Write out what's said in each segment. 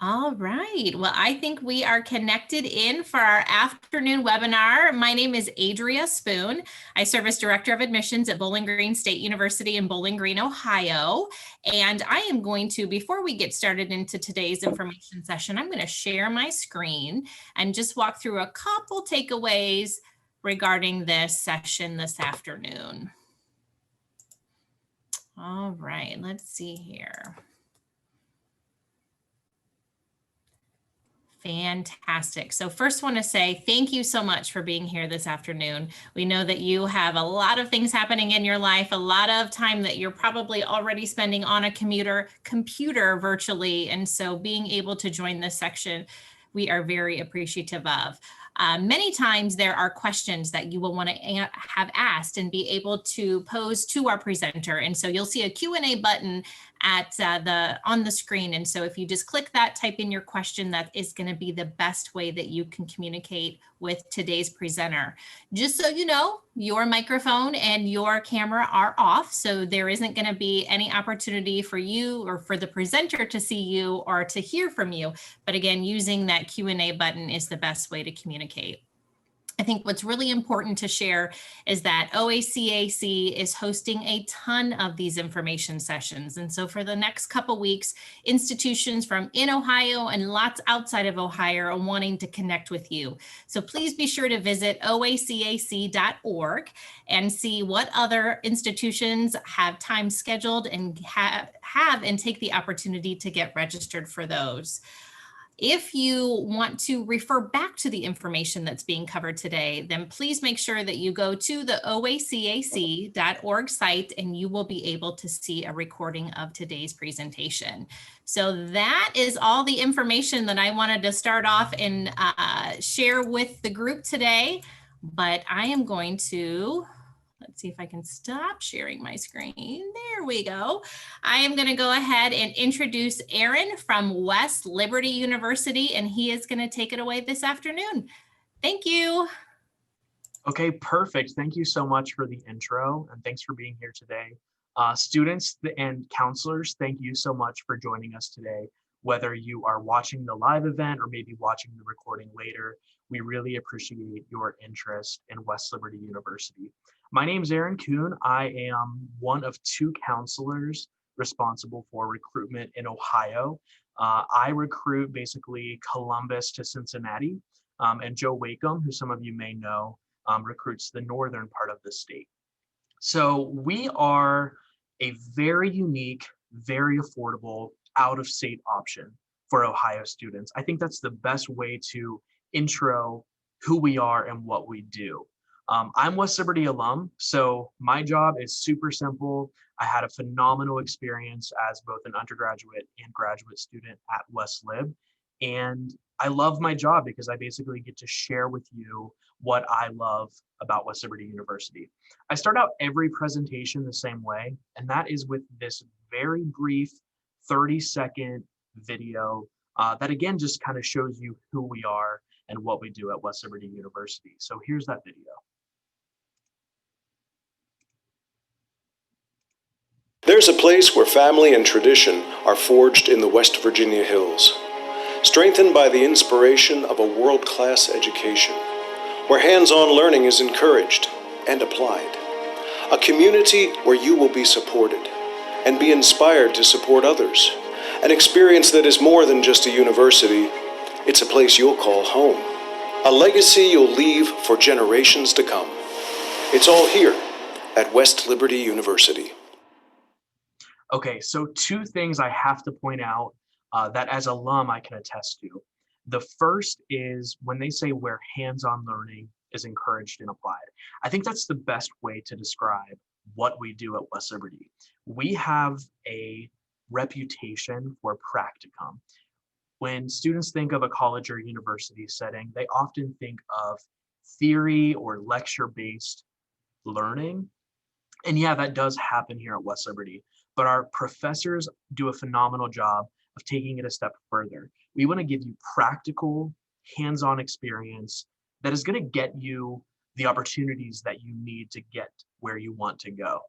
All right. Well, I think we are connected in for our afternoon webinar. My name is Adria Spoon. I serve as Director of Admissions at Bowling Green State University in Bowling Green, Ohio. And I am going to, before we get started into today's information session, I'm going to share my screen and just walk through a couple takeaways regarding this session this afternoon. All right, let's see here. Fantastic. So first want to say thank you so much for being here this afternoon. We know that you have a lot of things happening in your life, a lot of time that you're probably already spending on a computer virtually. And so being able to join this section, we are very appreciative of. Many times there are questions that you will want to have asked and be able to pose to our presenter. And so you'll see a Q&A button at on the screen. And so if you just click that, type in your question, that is going to be the best way that you can communicate with today's presenter. Just so you know, your microphone and your camera are off, so there isn't going to be any opportunity for you or for the presenter to see you or to hear from you. But again, using that Q&A button is the best way to communicate. I think what's really important to share is that OACAC is hosting a ton of these information sessions. And so for the next couple weeks, institutions from in Ohio and lots outside of Ohio are wanting to connect with you. So please be sure to visit oacac.org and see what other institutions have time scheduled and have and take the opportunity to get registered for those. If you want to refer back to the information that's being covered today, then please make sure that you go to the oacac.org site and you will be able to see a recording of today's presentation. So that is all the information that I wanted to start off and share with the group today. But I am going to... let's see if I can stop sharing my screen. There we go. I am going to go ahead and introduce Aaron from West Liberty University, and he is going to take it away this afternoon. Thank you. Okay, perfect. Thank you so much for the intro, and thanks for being here today. Students and counselors, thank you so much for joining us today. Whether you are watching the live event or maybe watching the recording later, we really appreciate your interest in West Liberty University. My name is Aaron Kuhn. I am one of two counselors responsible for recruitment in Ohio. I recruit basically Columbus to Cincinnati, and Joe Wakeham, who some of you may know, recruits the northern part of the state. So we are a very unique, very affordable out-of-state option for Ohio students. I think that's the best way to intro who we are and what we do. I'm West Liberty alum, so my job is super simple. I had a phenomenal experience as both an undergraduate and graduate student at West Lib, and I love my job because I basically get to share with you what I love about West Liberty University. I start out every presentation the same way, and that is with this very brief 30-second video that again just kind of shows you who we are and what we do at West Liberty University. So here's that video. There's a place where family and tradition are forged in the West Virginia hills, strengthened by the inspiration of a world-class education, where hands-on learning is encouraged and applied. A community where you will be supported and be inspired to support others. An experience that is more than just a university, it's a place you'll call home. A legacy you'll leave for generations to come. It's all here at West Liberty University. Okay, so two things I have to point out that as alum I can attest to. The first is when they say where hands-on learning is encouraged and applied. I think that's the best way to describe what we do at West Liberty. We have a reputation for practicum. When students think of a college or university setting, they often think of theory or lecture-based learning. And yeah, that does happen here at West Liberty, but our professors do a phenomenal job of taking it a step further. We want to give you practical, hands-on experience that is going to get you the opportunities that you need to get where you want to go.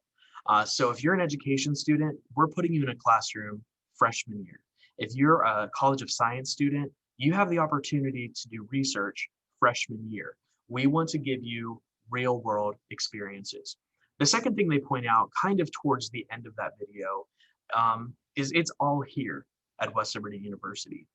So if you're an education student, we're putting you in a classroom freshman year. If you're a College of Science student, you have the opportunity to do research freshman year. We want to give you real world experiences. The second thing they point out kind of towards the end of that video is it's all here at West Liberty University.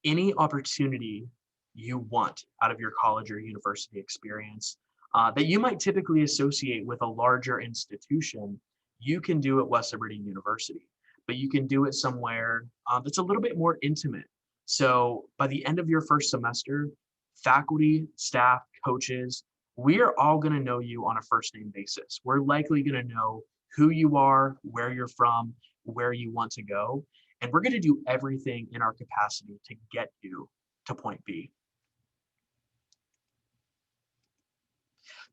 Any opportunity you want out of your college or university experience that you might typically associate with a larger institution, you can do at West Liberty University, but you can do it somewhere that's a little bit more intimate. So by the end of your first semester, faculty, staff, coaches, we are all going to know you on a first name basis. We're likely going to know who you are, where you're from, where you want to go, and we're going to do everything in our capacity to get you to point B.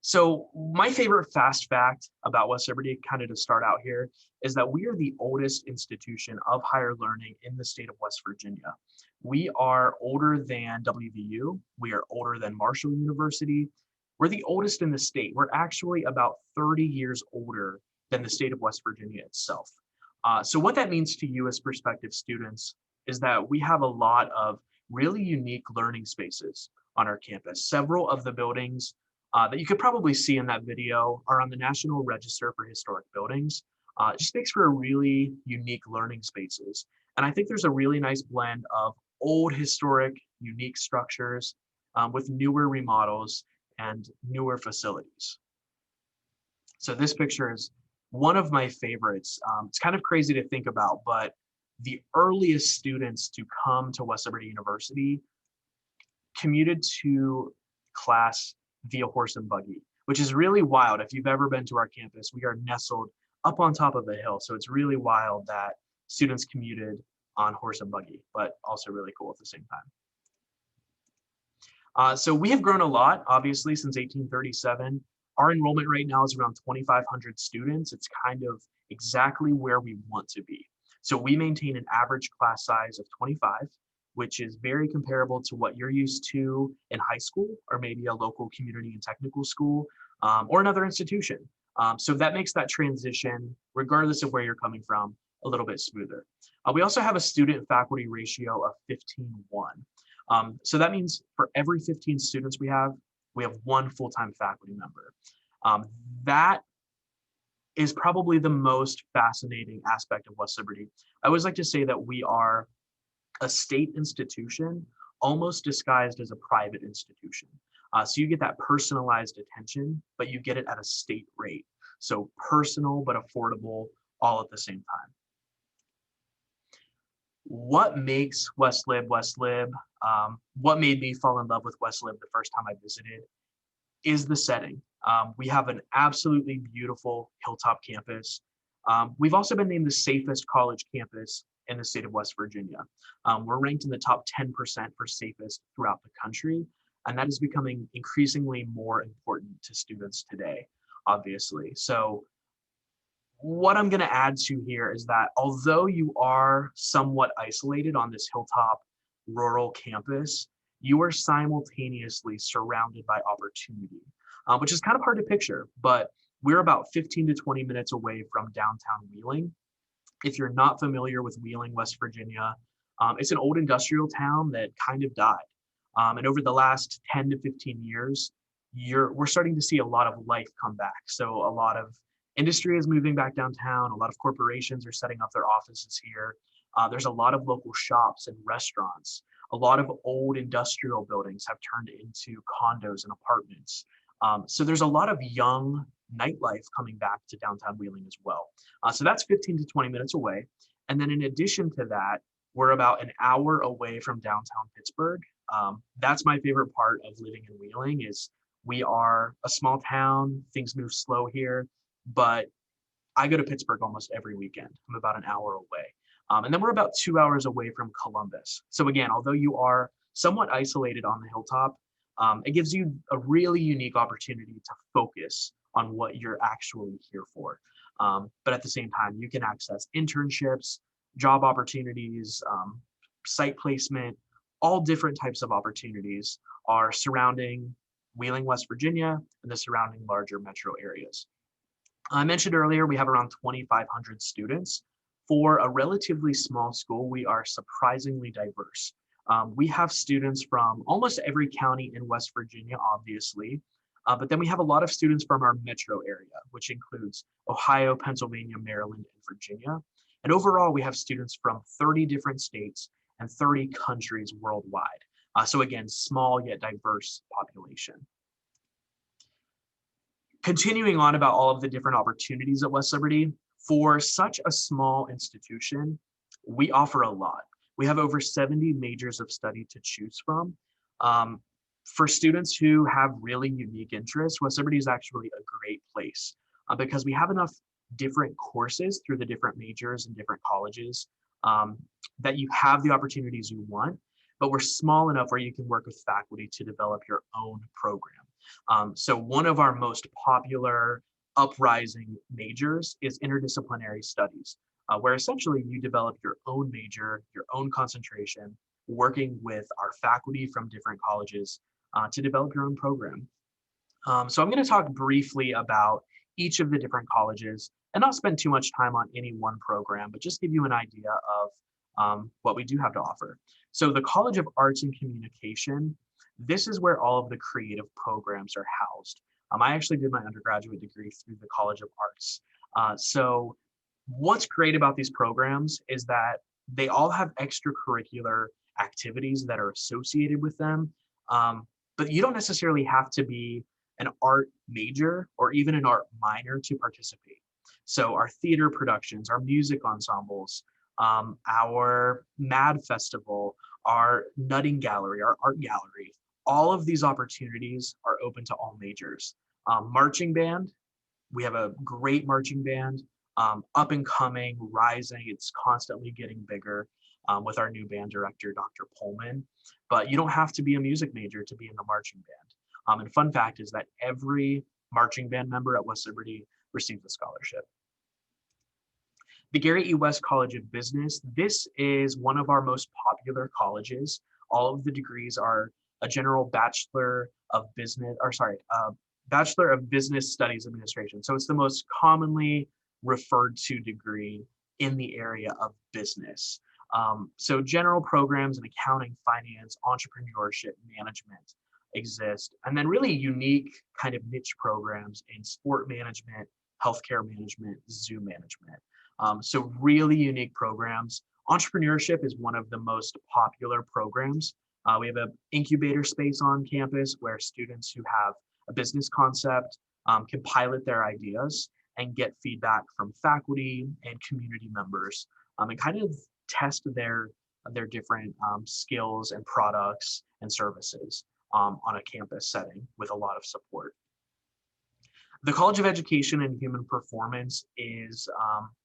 So my favorite fast fact about West Liberty, kind of to start out here, is that we are the oldest institution of higher learning in the state of West Virginia. We are older than WVU. We are older than Marshall University. We're the oldest in the state. We're actually about 30 years older than the state of West Virginia itself. So what that means to you as prospective students is that we have a lot of really unique learning spaces on our campus. Several of the buildings that you could probably see in that video are on the National Register for Historic Buildings. It just makes for a really unique learning spaces. And I think there's a really nice blend of old historic, unique structures with newer remodels and newer facilities. So this picture is one of my favorites. It's kind of crazy to think about, but the earliest students to come to West Liberty University commuted to class via horse and buggy, which is really wild. If you've ever been to our campus, we are nestled up on top of a hill. So it's really wild that students commuted on horse and buggy, but also really cool at the same time. So we have grown a lot, obviously, since 1837. Our enrollment right now is around 2,500 students. It's kind of exactly where we want to be. So we maintain an average class size of 25, which is very comparable to what you're used to in high school, or maybe a local community and technical school, or another institution. So that makes that transition, regardless of where you're coming from, a little bit smoother. We also have a student-faculty ratio of 15:1. So that means for every 15 students we have one full-time faculty member. That is probably the most fascinating aspect of West Liberty. I always like to say that we are a state institution almost disguised as a private institution. So you get that personalized attention, but you get it at a state rate. So personal but affordable all at the same time. What makes West Lib West Lib? What made me fall in love with West Lib the first time I visited is the setting. We have an absolutely beautiful hilltop campus. We've also been named the safest college campus in the state of West Virginia. We're ranked in the top 10% for safest throughout the country, and that is becoming increasingly more important to students today, obviously. So what I'm going to add to here is that although you are somewhat isolated on this hilltop rural campus, you are simultaneously surrounded by opportunity, which is kind of hard to picture, but we're about 15 to 20 minutes away from downtown Wheeling. If you're not familiar with Wheeling, West Virginia, it's an old industrial town that kind of died. And over the last 10 to 15 years, we're starting to see a lot of life come back. So a lot of industry is moving back downtown. A lot of corporations are setting up their offices here. There's a lot of local shops and restaurants. A lot of old industrial buildings have turned into condos and apartments. So there's a lot of young nightlife coming back to downtown Wheeling as well. So that's 15 to 20 minutes away. And then in addition to that, we're about an hour away from downtown Pittsburgh. That's my favorite part of living in Wheeling is we are a small town, things move slow here, but I go to Pittsburgh almost every weekend. I'm about an hour away. And then we're about 2 hours away from Columbus. So again, although you are somewhat isolated on the hilltop, it gives you a really unique opportunity to focus on what you're actually here for. But at the same time, you can access internships, job opportunities, site placement, all different types of opportunities are surrounding Wheeling, West Virginia, and the surrounding larger metro areas. I mentioned earlier, we have around 2,500 students. For a relatively small school, we are surprisingly diverse. We have students from almost every county in West Virginia, obviously, but then we have a lot of students from our metro area, which includes Ohio, Pennsylvania, Maryland, and Virginia. And overall, we have students from 30 different states and 30 countries worldwide. So again, small yet diverse population. Continuing on about all of the different opportunities at West Liberty, for such a small institution, we offer a lot. We have over 70 majors of study to choose from. For students who have really unique interests, West Liberty is actually a great place because we have enough different courses through the different majors and different colleges that you have the opportunities you want, but we're small enough where you can work with faculty to develop your own program. So one of our most popular uprising majors is interdisciplinary studies, where essentially you develop your own major, your own concentration, working with our faculty from different colleges to develop your own program. So I'm going to talk briefly about each of the different colleges and not spend too much time on any one program, but just give you an idea of what we do have to offer. So the College of Arts and Communication, this is where all of the creative programs are housed. I actually did my undergraduate degree through the College of Arts. So what's great about these programs is that they all have extracurricular activities that are associated with them, but you don't necessarily have to be an art major or even an art minor to participate. So our theater productions, our music ensembles, our MAD Festival, our Nutting Gallery, our art gallery, all of these opportunities are open to all majors. Marching band, we have a great marching band, up and coming, rising, it's constantly getting bigger with our new band director, Dr. Pullman, but you don't have to be a music major to be in the marching band. And fun fact is that every marching band member at West Liberty receives a scholarship. The Gary E. West College of Business, this is one of our most popular colleges. All of the degrees are a general Bachelor of Business, Bachelor of Business Studies Administration. So it's the most commonly referred to degree in the area of business. So general programs in accounting, finance, entrepreneurship, management exist, and then really unique kind of niche programs in sport management, healthcare management, zoo management. So really unique programs. Entrepreneurship is one of the most popular programs. We have an incubator space on campus where students who have a business concept can pilot their ideas and get feedback from faculty and community members and kind of test their different skills and products and services on a campus setting with a lot of support. The College of Education and Human Performance is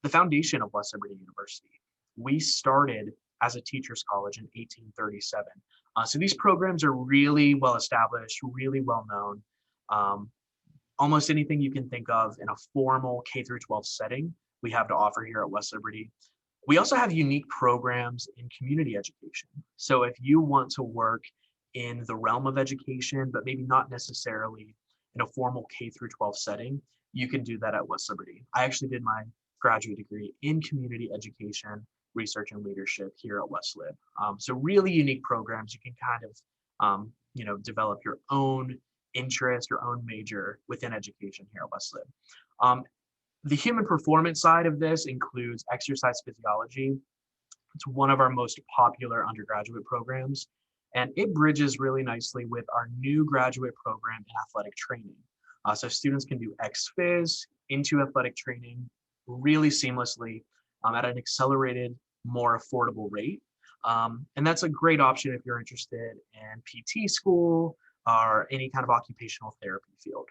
the foundation of West Liberty University. We started as a teacher's college in 1837. So these programs are really well established, really well known. Almost anything you can think of in a formal K through 12 setting, we have to offer here at West Liberty. We also have unique programs in community education. So if you want to work in the realm of education, but maybe not necessarily in a formal K through 12 setting, you can do that at West Liberty. I actually did my graduate degree in community education, research and leadership here at West Lib. So really unique programs. You can kind of, develop your own interest, your own major within education here at West Lib. The human performance side of this includes exercise physiology. It's one of our most popular undergraduate programs, and it bridges really nicely with our new graduate program in athletic training. So students can do ex-phys into athletic training really seamlessly at an accelerated, more affordable rate. And that's a great option if you're interested in PT school or any kind of occupational therapy field.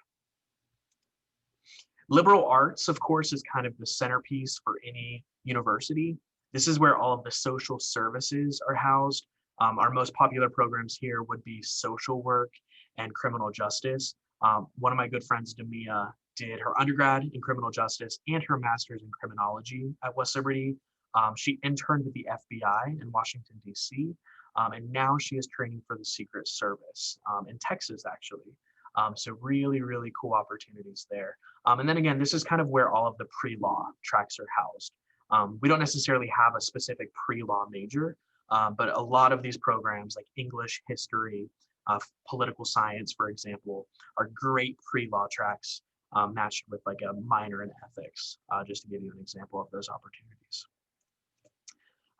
Liberal arts, of course, is kind of the centerpiece for any university. This is where all of the social services are housed. Our most popular programs here would be social work and criminal justice. One of my good friends, Demia, did her undergrad in criminal justice and her master's in criminology at West Liberty. She interned with the FBI in Washington, D.C., and now she is training for the Secret Service in Texas, actually. So really, really cool opportunities there. And then again, this is kind of where all of the pre-law tracks are housed. We don't necessarily have a specific pre-law major, but a lot of these programs like English, history, political science, for example, are great pre-law tracks matched with like a minor in ethics, just to give you an example of those opportunities.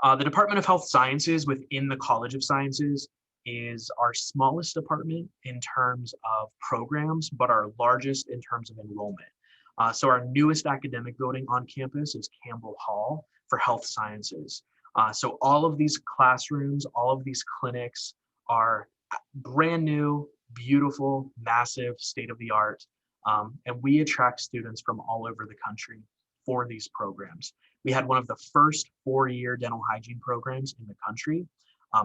The Department of Health Sciences within the College of Sciences is our smallest department in terms of programs, but our largest in terms of enrollment. So our newest academic building on campus is Campbell Hall for Health Sciences. So all of these classrooms, all of these clinics are brand new, beautiful, massive, state-of-the-art, and we attract students from all over the country for these programs. We had one of the first 4-year dental hygiene programs in the country.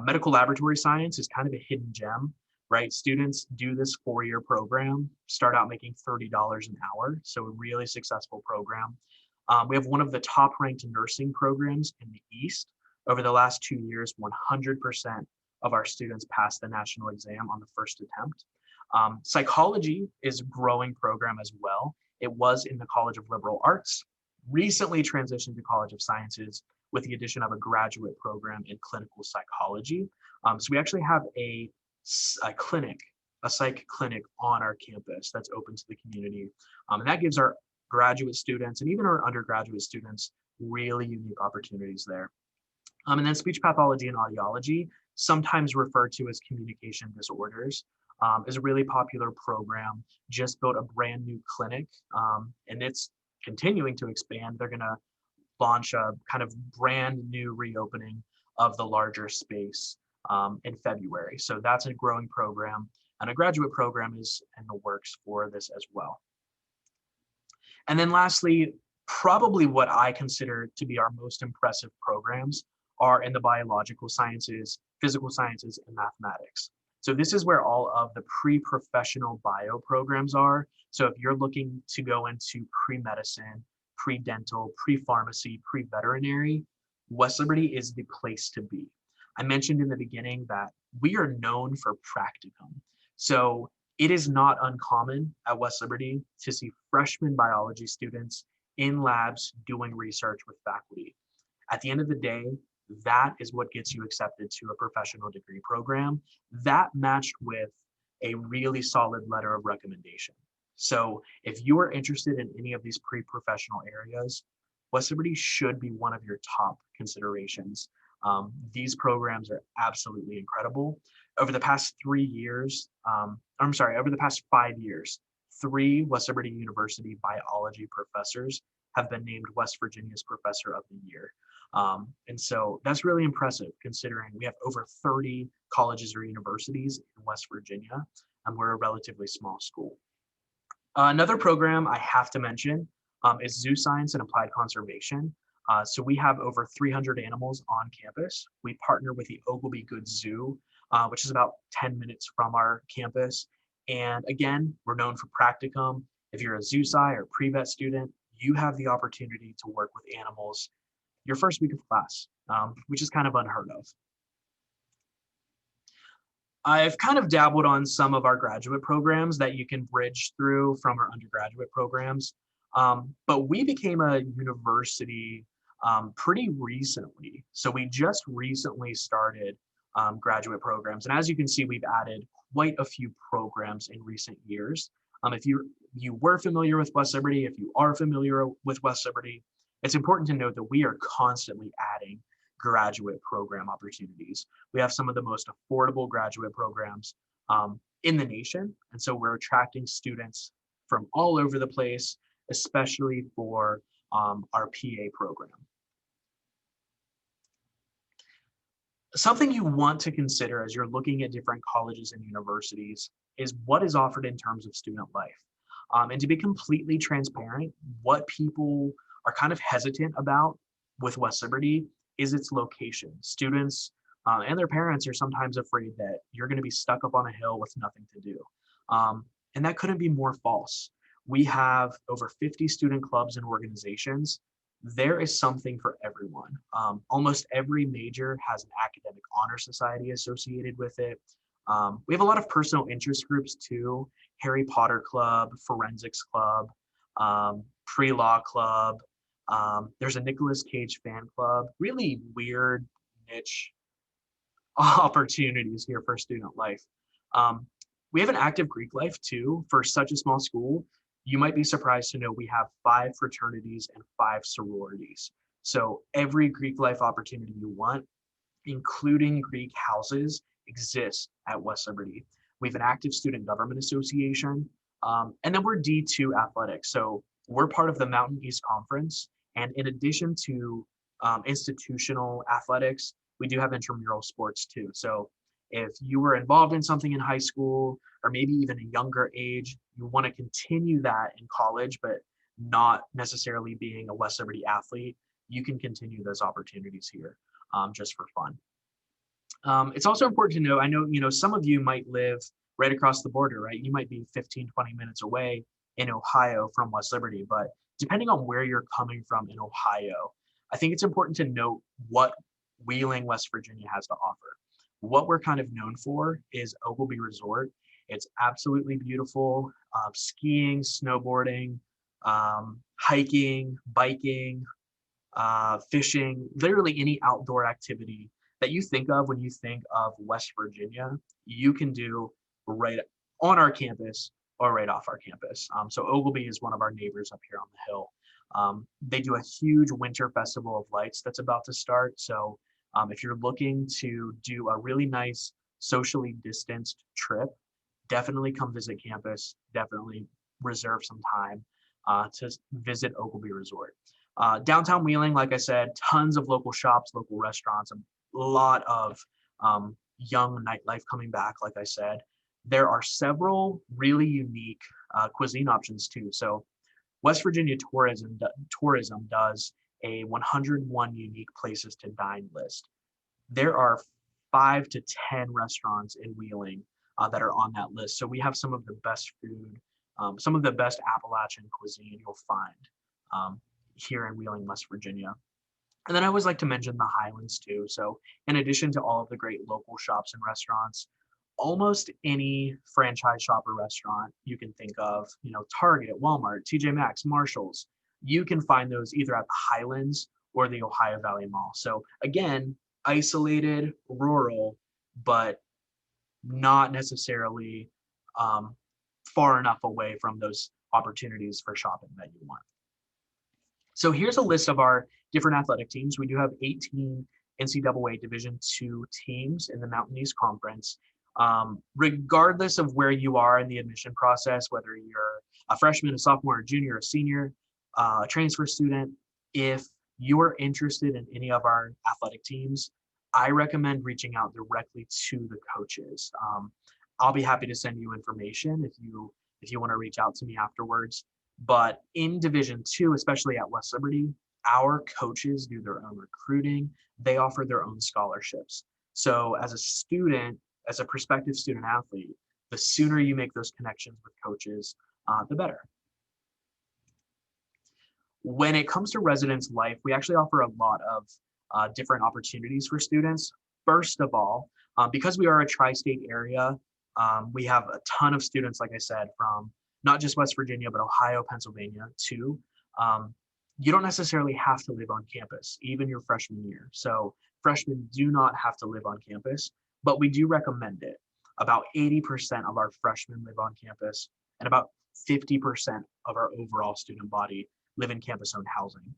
Medical laboratory science is kind of a hidden gem, right? Students do this 4-year program, start out making $30 an hour, so a really successful program. We have one of the top ranked nursing programs in the East. Over the last 2 years, 100% of our students passed the national exam on the first attempt. Psychology is a growing program as well. It was in the College of Liberal Arts, recently transitioned to College of Sciences with the addition of a graduate program in clinical psychology. So we actually have a clinic, a psych clinic on our campus that's open to the community. And that gives our graduate students and even our undergraduate students really unique opportunities there. And then speech pathology and audiology, sometimes referred to as communication disorders, is a really popular program, just built a brand new clinic, and it's continuing to expand. They're gonna launch a kind of brand new reopening of the larger space in February. So that's a growing program, and a graduate program is in the works for this as well. And then lastly, probably what I consider to be our most impressive programs are in the biological sciences, physical sciences, and mathematics. So this is where all of the pre-professional bio programs are. So if you're looking to go into pre-medicine, pre-dental, pre-pharmacy, pre-veterinary, West Liberty is the place to be. I mentioned in the beginning that we are known for practicum. So it is not uncommon at West Liberty to see freshman biology students in labs doing research with faculty. At the end of the day, that is what gets you accepted to a professional degree program, that matched with a really solid letter of recommendation. So if you are interested in any of these pre-professional areas, West Liberty should be one of your top considerations. These programs are absolutely incredible. Over the past 3 years, over the past 5 years, 3 West Liberty University biology professors have been named West Virginia's Professor of the Year. And so that's really impressive considering we have over 30 colleges or universities in West Virginia, and we're a relatively small school. Another program I have to mention is zoo science and applied conservation. So we have over 300 animals on campus. We partner with the Ogilvy Goods Zoo, which is about 10 minutes from our campus. And again, we're known for practicum. If you're a zoo sci or pre-vet student, you have the opportunity to work with animals your first week of class, which is kind of unheard of. I've kind of dabbled on some of our graduate programs that you can bridge through from our undergraduate programs, but we became a university pretty recently. So we just recently started graduate programs. And as you can see, we've added quite a few programs in recent years. If you were familiar with West Liberty, if you are familiar with West Liberty, it's important to note that we are constantly adding graduate program opportunities. We have some of the most affordable graduate programs in the nation. And so we're attracting students from all over the place, especially for our PA program. Something you want to consider as you're looking at different colleges and universities is what is offered in terms of student life. And to be completely transparent, what people are kind of hesitant about with West Liberty is its location. Students and their parents are sometimes afraid that you're going to be stuck up on a hill with nothing to do. And that couldn't be more false. We have over 50 student clubs and organizations. There is something for everyone. Almost every major has an academic honor society associated with it. We have a lot of personal interest groups too. Harry Potter Club, Forensics Club, Pre-Law Club, There's a Nicolas Cage fan club, really weird niche opportunities here for student life. We have an active Greek life too. For such a small school, you might be surprised to know we have 5 fraternities and 5 sororities. So every Greek life opportunity you want, including Greek houses, exists at West Liberty. We have an active student government association, and then we're D2 athletics. So we're part of the Mountain East Conference. And in addition to institutional athletics, we do have intramural sports too. So if you were involved in something in high school, or maybe even a younger age, you want to continue that in college, but not necessarily being a West Liberty athlete, you can continue those opportunities here just for fun. It's also important to know, I know, some of you might live right across the border, right? You might be 15, 20 minutes away in Ohio from West Liberty, but depending on where you're coming from in Ohio, I think it's important to note what Wheeling, West Virginia has to offer. What we're kind of known for is Ogilvy Resort. It's absolutely beautiful. Skiing, snowboarding, hiking, biking, fishing, literally any outdoor activity that you think of when you think of West Virginia, you can do right on our campus or right off our campus. So Ogilvy is one of our neighbors up here on the hill. They do a huge winter festival of lights that's about to start. So if you're looking to do a really nice socially distanced trip, definitely come visit campus, definitely reserve some time to visit Ogilvy Resort. Downtown Wheeling, like I said, tons of local shops, local restaurants, a lot of young nightlife coming back, like I said. There are several really unique cuisine options too. So West Virginia Tourism does a 101 unique places to dine list. There are 5 to 10 restaurants in Wheeling that are on that list. So we have some of the best food, some of the best Appalachian cuisine you'll find here in Wheeling, West Virginia. And then I always like to mention the Highlands too. So in addition to all of the great local shops and restaurants, almost any franchise shop or restaurant you can think of, Target, Walmart, TJ Maxx, Marshalls, you can find those either at the Highlands or the Ohio Valley Mall. So again, isolated, rural, but not necessarily far enough away from those opportunities for shopping that you want. So here's a list of our different athletic teams. We do have 18 NCAA Division II teams in the Mountain East Conference. Regardless of where you are in the admission process, whether you're a freshman, a sophomore, a junior, a senior, a transfer student, if you are interested in any of our athletic teams, I recommend reaching out directly to the coaches. I'll be happy to send you information if you want to reach out to me afterwards. But in Division II, especially at West Liberty, our coaches do their own recruiting. They offer their own scholarships. So as a student, as a prospective student athlete, the sooner you make those connections with coaches, the better. When it comes to residence life, we actually offer a lot of different opportunities for students. First of all, because we are a tri-state area, we have a ton of students, like I said, from not just West Virginia, but Ohio, Pennsylvania too. You don't necessarily have to live on campus, even your freshman year. So freshmen do not have to live on campus, but we do recommend it. About 80% of our freshmen live on campus, and about 50% of our overall student body live in campus-owned housing.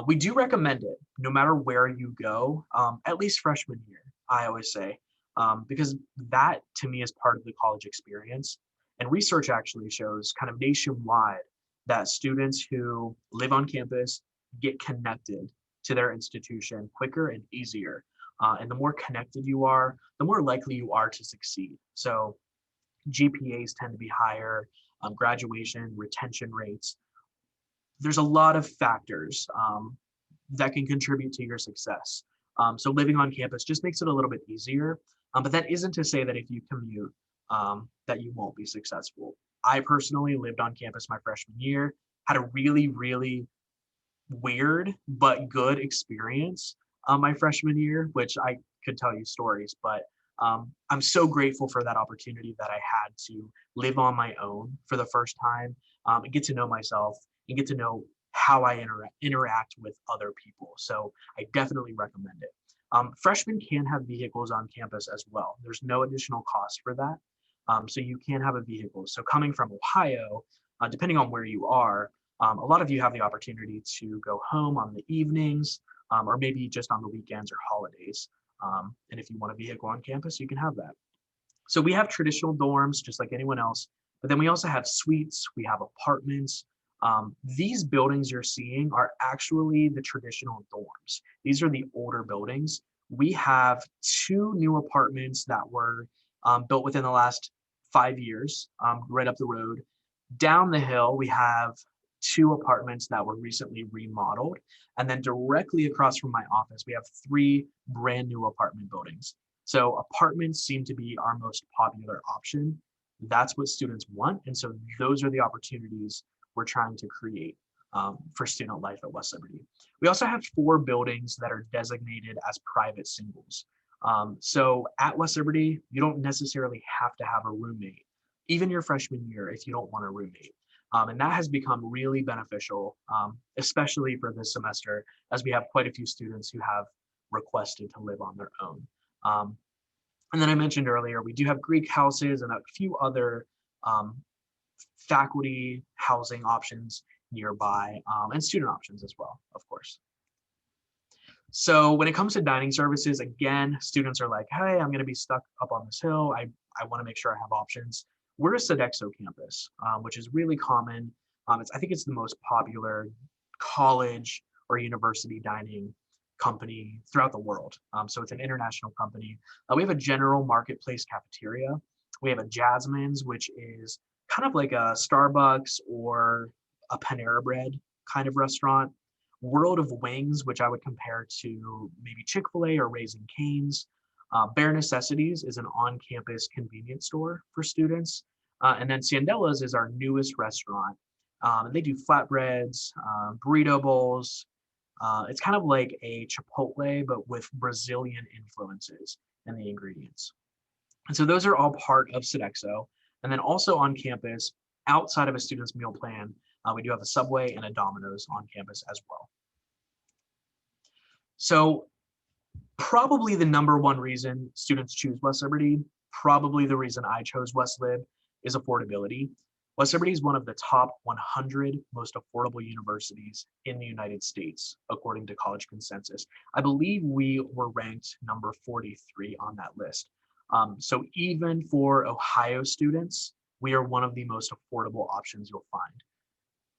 We do recommend it, no matter where you go, at least freshman year, I always say, because that to me is part of the college experience. And research actually shows kind of nationwide that students who live on campus get connected to their institution quicker and easier. And the more connected you are, the more likely you are to succeed. So GPAs tend to be higher, graduation, retention rates. There's a lot of factors that can contribute to your success. So living on campus just makes it a little bit easier. But that isn't to say that if you commute, that you won't be successful. I personally lived on campus my freshman year, had a really, really weird but good experience my freshman year, which I could tell you stories, but I'm so grateful for that opportunity that I had to live on my own for the first time and get to know myself and get to know how I interact with other people. So I definitely recommend it. Freshmen can have vehicles on campus as well. There's no additional cost for that. So you can have a vehicle. So coming from Ohio, depending on where you are, a lot of you have the opportunity to go home on the evenings, or maybe just on the weekends or holidays. And if you want a vehicle on campus, you can have that. So we have traditional dorms, just like anyone else, but then we also have suites, we have apartments. These buildings you're seeing are actually the traditional dorms. These are the older buildings. We have 2 new apartments that were built within the last 5 years, right up the road. Down the hill, we have 2 apartments that were recently remodeled. And then directly across from my office, we have 3 brand new apartment buildings. So apartments seem to be our most popular option. That's what students want. And so those are the opportunities we're trying to create for student life at West Liberty. We also have 4 buildings that are designated as private singles. So at West Liberty, you don't necessarily have to have a roommate, even your freshman year, if you don't want a roommate. And that has become really beneficial, especially for this semester, as we have quite a few students who have requested to live on their own. And then I mentioned earlier, we do have Greek houses and a few other faculty housing options nearby, and student options as well, of course. So when it comes to dining services, again, students are like, hey, I'm going to be stuck up on this hill. I want to make sure I have options. We're a Sodexo campus, which is really common. I think it's the most popular college or university dining company throughout the world. So it's an international company. We have a general marketplace cafeteria. We have a Jasmine's, which is kind of like a Starbucks or a Panera Bread kind of restaurant. World of Wings, which I would compare to maybe Chick-fil-A or Raising Cane's. Bare Necessities is an on-campus convenience store for students. And then Sandella's is our newest restaurant. And they do flatbreads, burrito bowls. It's kind of like a Chipotle, but with Brazilian influences in the ingredients. And so those are all part of Sodexo. And then also on campus, outside of a student's meal plan, we do have a Subway and a Domino's on campus as well. So probably the #1 reason students choose West Liberty, probably the reason I chose West Lib, is affordability. West Liberty is one of the top 100 most affordable universities in the United States, according to College Consensus. I believe we were ranked number 43 on that list. So even for Ohio students, we are one of the most affordable options you'll find.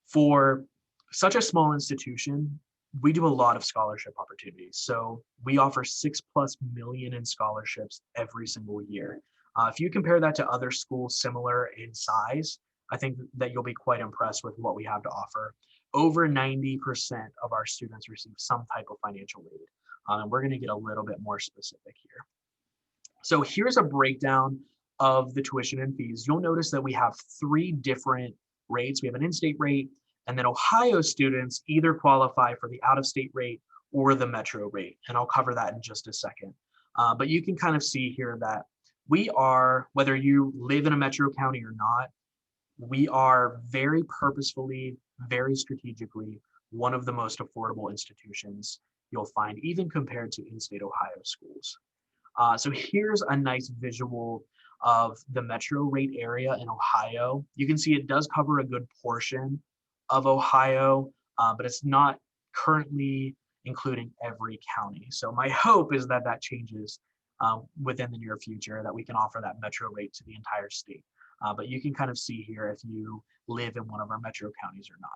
For such a small institution, we do a lot of scholarship opportunities. So we offer $6+ million in scholarships every single year. If you compare that to other schools similar in size, I think that you'll be quite impressed with what we have to offer. Over 90% of our students receive some type of financial aid. And we're going to get a little bit more specific here. So here's a breakdown of the tuition and fees. You'll notice that we have 3 different rates. We have an in-state rate, and then Ohio students either qualify for the out-of-state rate or the metro rate. And I'll cover that in just a second. But you can kind of see here that we are, whether you live in a metro county or not, we are very purposefully, very strategically, one of the most affordable institutions you'll find, even compared to in-state Ohio schools. So here's a nice visual of the metro rate area in Ohio. You can see it does cover a good portion of Ohio, but it's not currently including every county. So my hope is that that changes within the near future, that we can offer that metro rate to the entire state. But you can kind of see here if you live in one of our metro counties or not.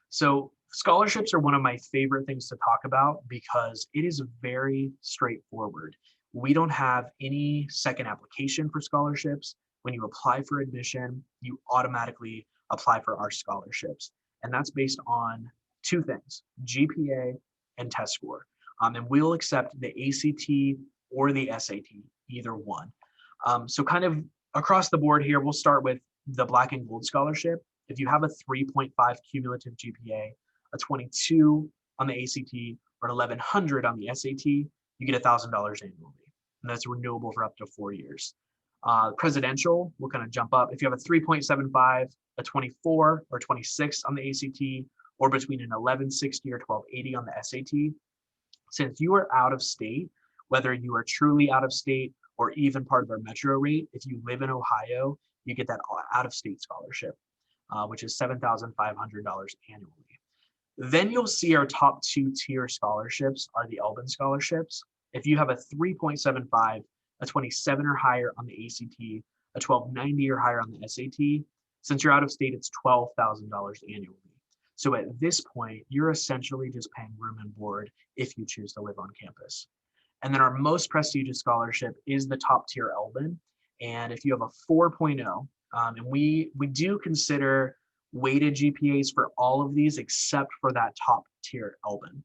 So scholarships are one of my favorite things to talk about because it is very straightforward. We don't have any second application for scholarships. When you apply for admission, you automatically apply for our scholarships. And that's based on 2 things, GPA and test score. And we'll accept the ACT or the SAT, either one. So kind of across the board here, we'll start with the Black and Gold Scholarship. If you have a 3.5 cumulative GPA, a 22 on the ACT, or an 1100 on the SAT, you get $1,000 annually. And that's renewable for up to 4 years. Presidential will kind of jump up. If you have a 3.75, a 24 or 26 on the ACT, or between an 1160 or 1280 on the SAT, since you are out of state, whether you are truly out of state or even part of our metro rate, if you live in Ohio, you get that out-of-state scholarship, which is $7,500 annually. Then you'll see our top 2-tier scholarships are the Elbin scholarships. If you have a 3.75, a 27 or higher on the ACT, a 1290 or higher on the SAT, since you're out of state, it's $12,000 annually. So at this point, you're essentially just paying room and board if you choose to live on campus. And then our most prestigious scholarship is the top tier Elbin. And if you have a 4.0, and we do consider weighted GPAs for all of these except for that top tier Elbin.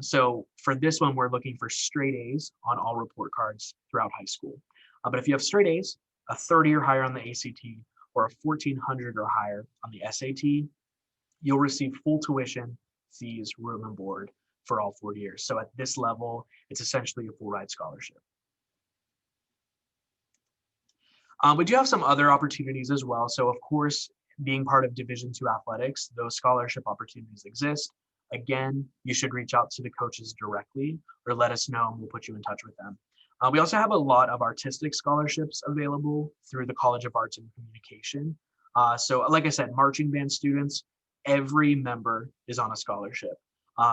So for this one, we're looking for straight A's on all report cards throughout high school. But if you have straight A's, a 30 or higher on the ACT, or a 1400 or higher on the SAT, you'll receive full tuition, fees, room and board for all 4 years. So at this level, it's essentially a full ride scholarship. We do have some other opportunities as well. So of course, being part of Division II athletics, those scholarship opportunities exist. Again, you should reach out to the coaches directly or let us know and we'll put you in touch with them. We also have a lot of artistic scholarships available through the College of Arts and Communication. So like I said, marching band students, every member is on a scholarship.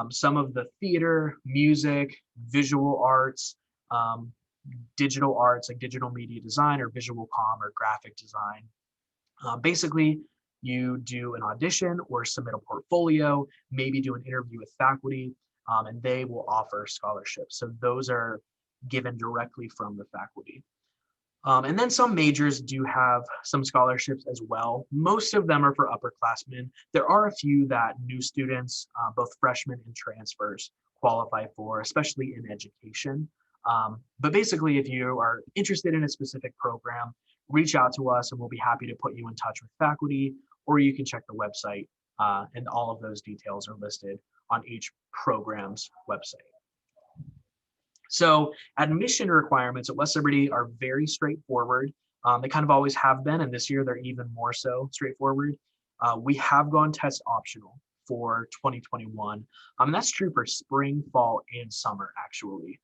Some of the theater, music, visual arts, digital arts like digital media design or visual comm or graphic design. Basically, you do an audition or submit a portfolio, maybe do an interview with faculty, and they will offer scholarships. So those are given directly from the faculty. And then some majors do have some scholarships as well. Most of them are for upperclassmen. There are a few that new students, both freshmen and transfers, qualify for, especially in education. But basically, if you are interested in a specific program, reach out to us and we'll be happy to put you in touch with faculty, or you can check the website and all of those details are listed on each program's website. So admission requirements at West Liberty are very straightforward. They kind of always have been, and this year they're even more so straightforward. We have gone test optional for 2021. That's true for spring, fall, and summer, actually.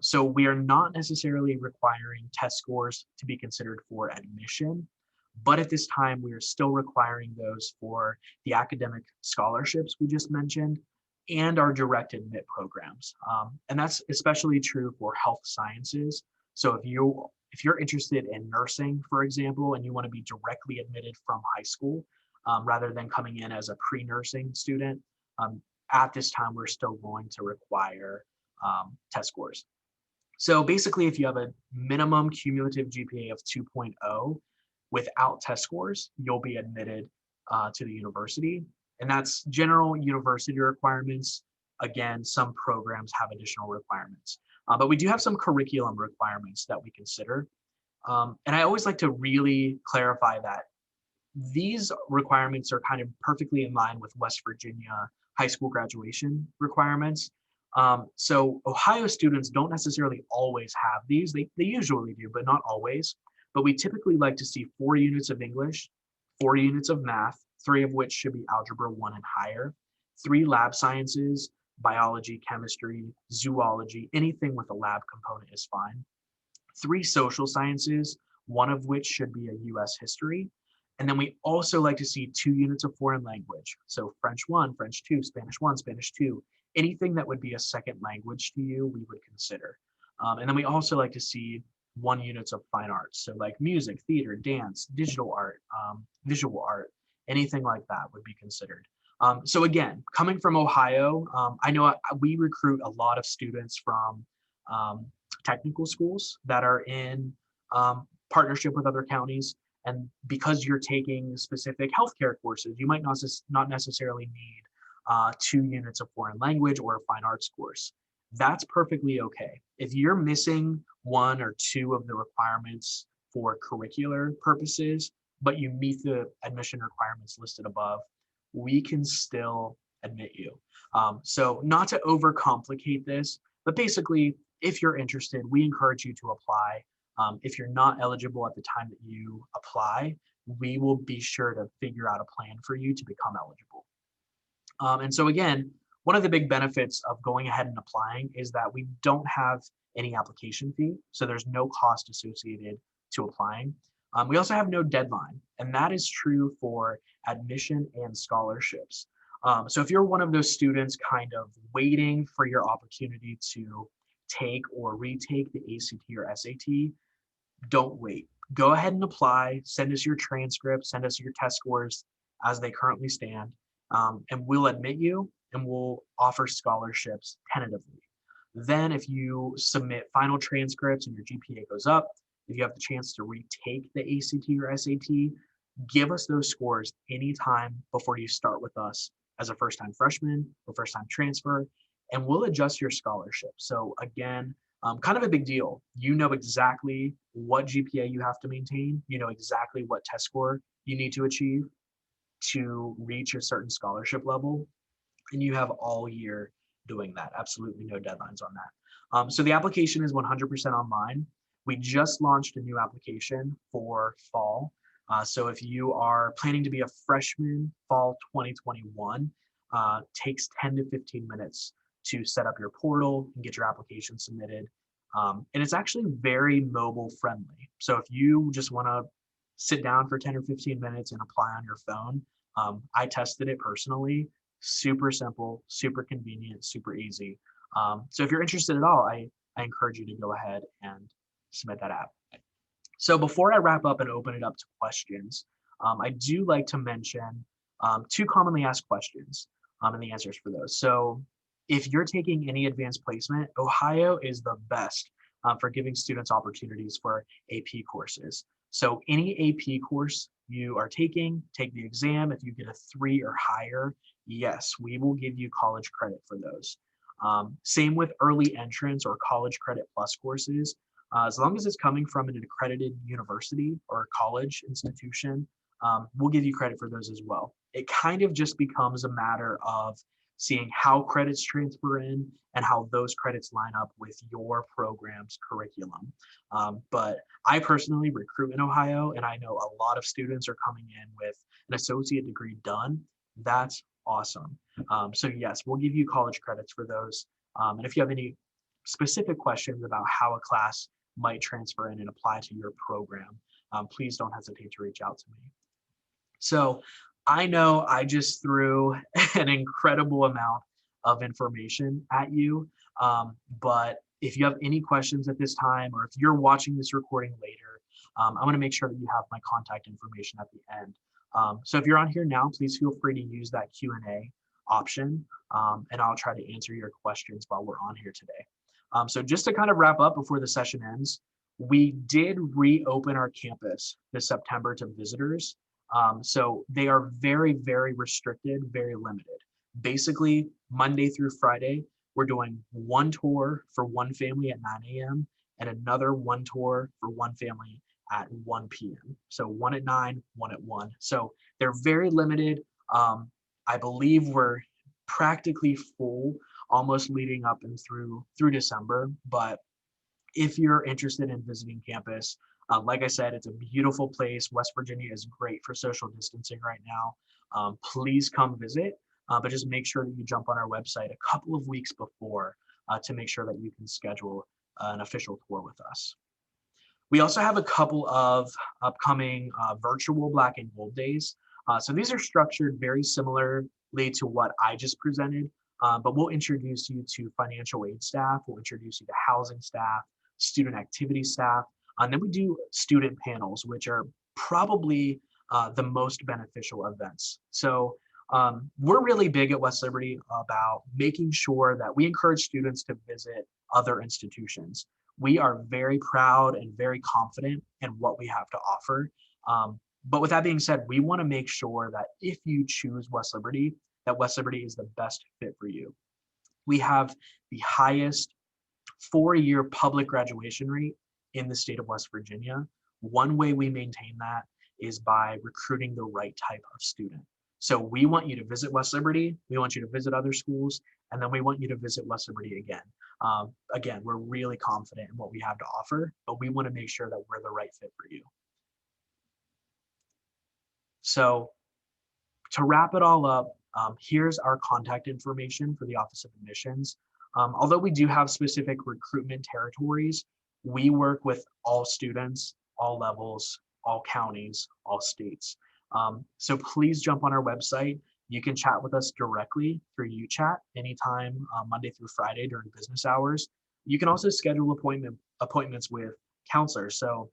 So we are not necessarily requiring test scores to be considered for admission, but at this time, we are still requiring those for the academic scholarships we just mentioned and our direct admit programs. And that's especially true for health sciences. So if you're interested in nursing, for example, and you want to be directly admitted from high school, rather than coming in as a pre-nursing student, at this time, we're still going to require test scores. So basically, if you have a minimum cumulative GPA of 2.0 without test scores, you'll be admitted to the university. And that's general university requirements. Again, some programs have additional requirements, but we do have some curriculum requirements that we consider. And I always like to really clarify that these requirements are kind of perfectly in line with West Virginia high school graduation requirements. So Ohio students don't necessarily always have these. They usually do, but not always. But we typically like to see 4 units of English, 4 units of math, 3 of which should be Algebra 1 and higher, 3 lab sciences, biology, chemistry, zoology, anything with a lab component is fine. 3 social sciences, 1 of which should be a US history. And then we also like to see 2 units of foreign language. So French 1, French 2, Spanish 1, Spanish 2, anything that would be a second language to you, we would consider. And then we also like to see 1 unit of fine arts. So like music, theater, dance, digital art, visual art, anything like that would be considered. So again, coming from Ohio, I know we recruit a lot of students from technical schools that are in partnership with other counties. And because you're taking specific healthcare courses, you might not necessarily need 2 units of foreign language or a fine arts course. That's perfectly okay. If you're missing 1 or 2 of the requirements for curricular purposes, but you meet the admission requirements listed above, we can still admit you. So not to overcomplicate this, but basically, if you're interested, we encourage you to apply. If you're not eligible at the time that you apply, we will be sure to figure out a plan for you to become eligible. And so again, one of the big benefits of going ahead and applying is that we don't have any application fee, so there's no cost associated to applying. We also have no deadline, and that is true for admission and scholarships. So if you're one of those students kind of waiting for your opportunity to take or retake the ACT or SAT, don't wait. Go ahead and apply, send us your transcript, send us your test scores as they currently stand, and we'll admit you and we'll offer scholarships tentatively. Then if you submit final transcripts and your GPA goes up, if you have the chance to retake the ACT or SAT, give us those scores anytime before you start with us as a first-time freshman or first-time transfer, and we'll adjust your scholarship. So again, kind of a big deal. You know exactly what GPA you have to maintain. You know exactly what test score you need to achieve to reach a certain scholarship level, and you have all year doing that. Absolutely no deadlines on that. So the application is 100% online. We just launched a new application for fall. So if you are planning to be a freshman fall 2021, takes 10 to 15 minutes to set up your portal and get your application submitted. And it's actually very mobile friendly. So if you just want to sit down for 10 or 15 minutes and apply on your phone, I tested it personally. Super simple, super convenient, super easy. So if you're interested at all, I encourage you to go ahead and submit that app. So before I wrap up and open it up to questions, I do like to mention 2 commonly asked questions and the answers for those. So if you're taking any advanced placement, Ohio is the best for giving students opportunities for AP courses. So any AP course you are taking, take the exam. If you get a 3 or higher, yes, we will give you college credit for those. Same with early entrance or college credit plus courses. As long as it's coming from an accredited university or college institution, we'll give you credit for those as well. It kind of just becomes a matter of seeing how credits transfer in and how those credits line up with your program's curriculum. But I personally recruit in Ohio, and I know a lot of students are coming in with an associate degree done. That's awesome. So yes, we'll give you college credits for those. And if you have any specific questions about how a class might transfer in and apply to your program, please don't hesitate to reach out to me. So I know I just threw an incredible amount of information at you, but if you have any questions at this time, or if you're watching this recording later, I'm going to make sure that you have my contact information at the end. So if you're on here now, please feel free to use that Q&A option, and I'll try to answer your questions while we're on here today. So just to kind of wrap up before the session ends, we did reopen our campus this September to visitors. So they are very, very restricted, very limited. Basically, Monday through Friday, we're doing one tour for one family at 9 a.m. and another one tour for one family at 1 p.m. So one at 9, one at 1. So they're very limited. I believe we're practically full, almost leading up and through December. But if you're interested in visiting campus, like I said, it's a beautiful place. West Virginia is great for social distancing right now. Please come visit, but just make sure that you jump on our website a couple of weeks before to make sure that you can schedule an official tour with us. We also have a couple of upcoming virtual Black and Gold days. So these are structured very similarly to what I just presented, but we'll introduce you to financial aid staff, we'll introduce you to housing staff, student activity staff, and then we do student panels, which are probably the most beneficial events. So we're really big at West Liberty about making sure that we encourage students to visit other institutions. We are very proud and very confident in what we have to offer. But with that being said, we want to make sure that if you choose West Liberty, that West Liberty is the best fit for you. We have the highest 4-year public graduation rate in the state of West Virginia. One way we maintain that is by recruiting the right type of student. So we want you to visit West Liberty, we want you to visit other schools, and then we want you to visit West Liberty again. Again, we're really confident in what we have to offer, but we want to make sure that we're the right fit for you. So to wrap it all up, here's our contact information for the Office of Admissions. Although we do have specific recruitment territories, we work with all students, all levels, all counties, all states. So please jump on our website. You can chat with us directly through UChat anytime, Monday through Friday during business hours. You can also schedule appointments with counselors. So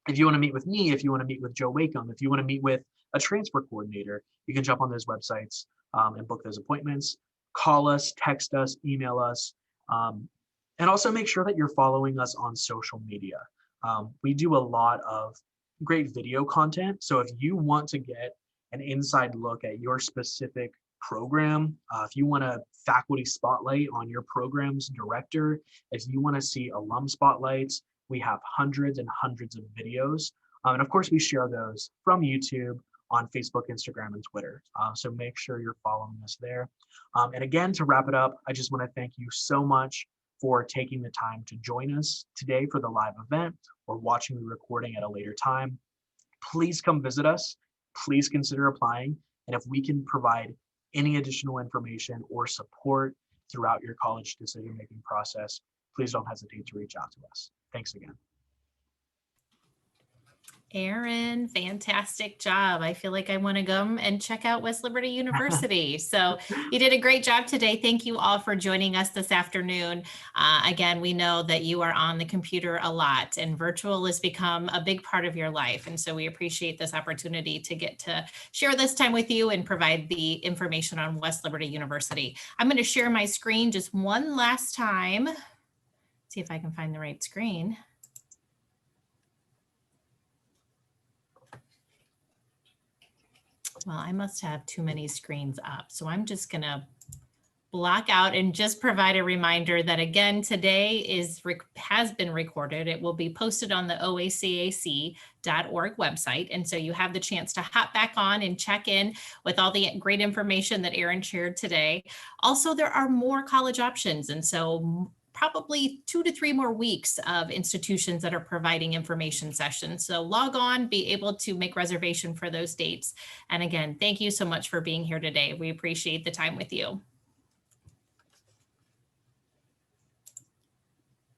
if you want to meet with me, if you want to meet with Joe Wakeham, if you want to meet with a transfer coordinator, you can jump on those websites and book those appointments. Call us, text us, email us, and also make sure that you're following us on social media. We do a lot of great video content. So if you want to get an inside look at your specific program, if you want a faculty spotlight on your program's director, if you want to see alum spotlights, we have hundreds and hundreds of videos. And of course, we share those from YouTube, on Facebook, Instagram, and Twitter. So make sure you're following us there. And again, to wrap it up, I just want to thank you so much for taking the time to join us today for the live event or watching the recording at a later time. Please come visit us. Please consider applying. And if we can provide any additional information or support throughout your college decision-making process, please don't hesitate to reach out to us. Thanks again. Aaron, fantastic job. I feel like I want to go and check out West Liberty University. So you did a great job today. Thank you all for joining us this afternoon. Again, we know that you are on the computer a lot and virtual has become a big part of your life. And so we appreciate this opportunity to get to share this time with you and provide the information on West Liberty University. I'm going to share my screen just one last time. See if I can find the right screen. Well, I must have too many screens up. So I'm just going to block out and just provide a reminder that again, today has been recorded. It will be posted on the OACAC.org website. And so you have the chance to hop back on and check in with all the great information that Aaron shared today. Also, there are more college options. And so probably 2 to 3 more weeks of institutions that are providing information sessions. So log on, be able to make reservation for those dates. And again, thank you so much for being here today. We appreciate the time with you.